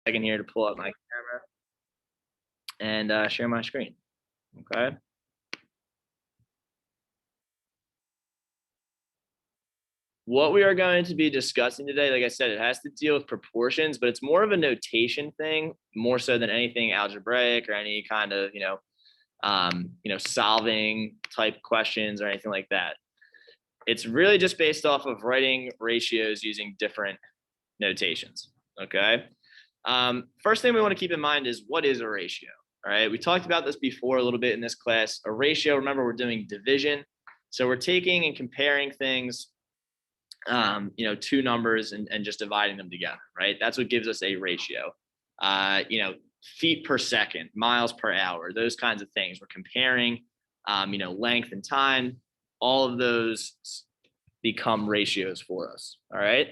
second here to pull up my camera and share my screen. Okay. What we are going to be discussing today, like I said, it has to deal with proportions, but it's more of a notation thing, more so than anything algebraic or any kind of, solving type questions or anything like that. It's really just based off of writing ratios using different notations. Okay. First thing we want to keep in mind is what is a ratio? All right. We talked about this before a little bit in this class. A ratio, remember, we're doing division. So we're taking and comparing things, two numbers and just dividing them together, right? That's what gives us a ratio. Feet per second, miles per hour, those kinds of things. We're comparing, length and time. All of those become ratios for us. All right.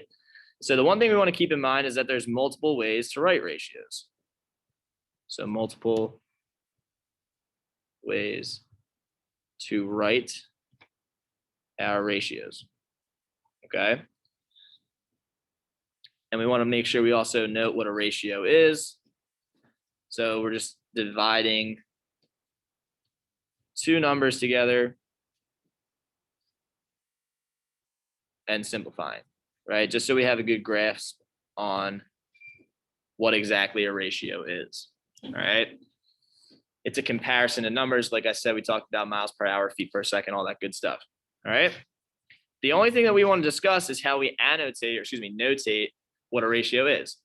So the one thing we want to keep in mind is that there's multiple ways to write ratios. So multiple ways to write our ratios. Okay. And we want to make sure we also note what a ratio is. So we're just dividing two numbers together and simplifying, right? Just so we have a good grasp on what exactly a ratio is, all right? It's a comparison of numbers. Like I said, we talked about miles per hour, feet per second, all that good stuff, all right? The only thing that we want to discuss is how we notate what a ratio is.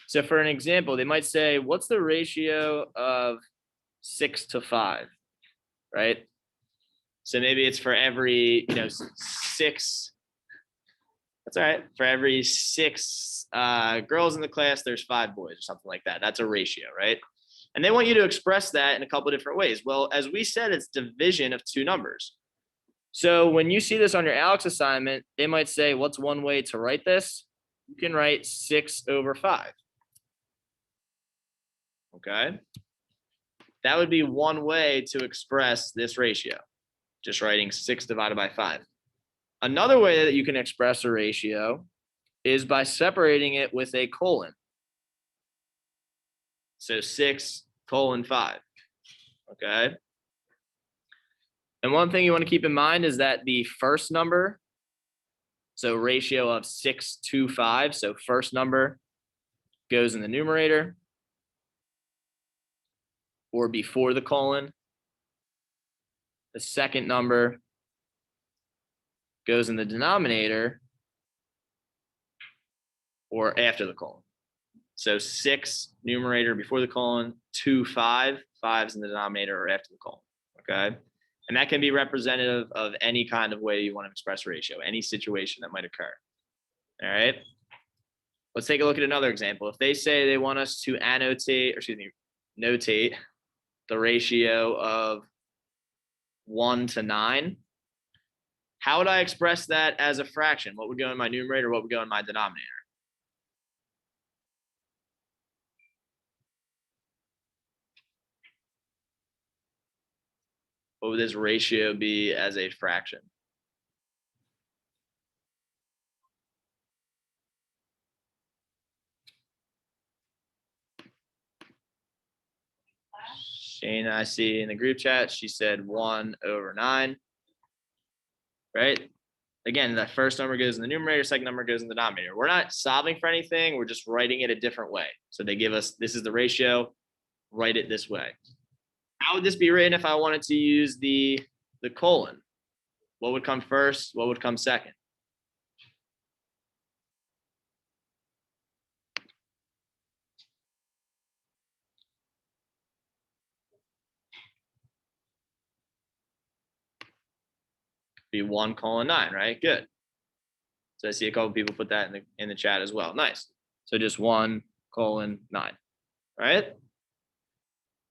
So for an example, they might say, what's the ratio of 6 to 5, right? So maybe it's for every, 6, that's all right. For every 6 girls in the class, there's 5 boys or something like that. That's a ratio, right? And they want you to express that in a couple of different ways. Well, as we said, it's division of two numbers. So when you see this on your ALEKS assignment, they might say, what's one way to write this? You can write 6 over 5. Okay. That would be one way to express this ratio, just writing 6 divided by 5. Another way that you can express a ratio is by separating it with a colon. So 6 colon 5. Okay. And one thing you want to keep in mind is that the first number, so ratio of 6 to 5, so first number goes in the numerator or before the colon. The second number goes in the denominator or after the colon. So 6 numerator before the colon, 2, 5, 5's in the denominator or after the colon. Okay. And that can be representative of any kind of way you want to express a ratio, any situation that might occur. All right. Let's take a look at another example. If they say they want us to notate the ratio of 1 to 9, how would I express that as a fraction? What would go in my numerator? What would go in my denominator? What would this ratio be as a fraction? Shane, I see in the group chat, she said 1 over 9, right? Again, that first number goes in the numerator, second number goes in the denominator. We're not solving for anything. We're just writing it a different way. So they give us, this is the ratio, write it this way. How would this be written if I wanted to use the colon? What would come first? What would come second? Be 1 colon 9, right? Good. So I see a couple people put that in the chat as well. Nice. So just 1 colon 9, right?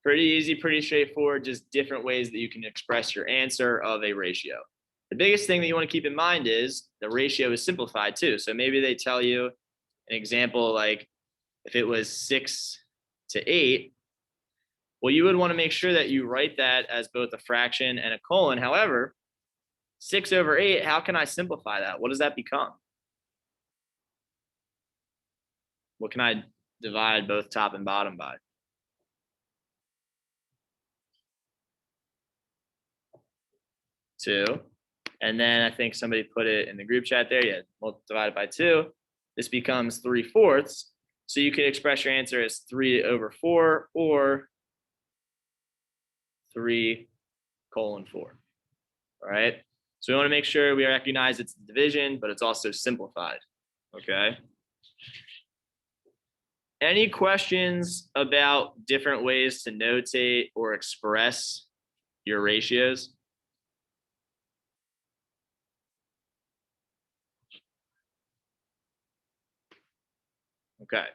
Pretty easy, pretty straightforward, just different ways that you can express your answer of a ratio. The biggest thing that you want to keep in mind is the ratio is simplified too. So maybe they tell you an example like if it was 6 to 8, well, you would want to make sure that you write that as both a fraction and a colon. However, 6 over 8, how can I simplify that? What does that become? What can I divide both top and bottom by. Two. And then I think somebody put it in the group chat there. Yeah, divided by 2. This becomes 3/4. So you could express your answer as 3/4 or 3:4. All right. So we want to make sure we recognize it's division, but it's also simplified. Okay. Any questions about different ways to notate or express your ratios? Okay.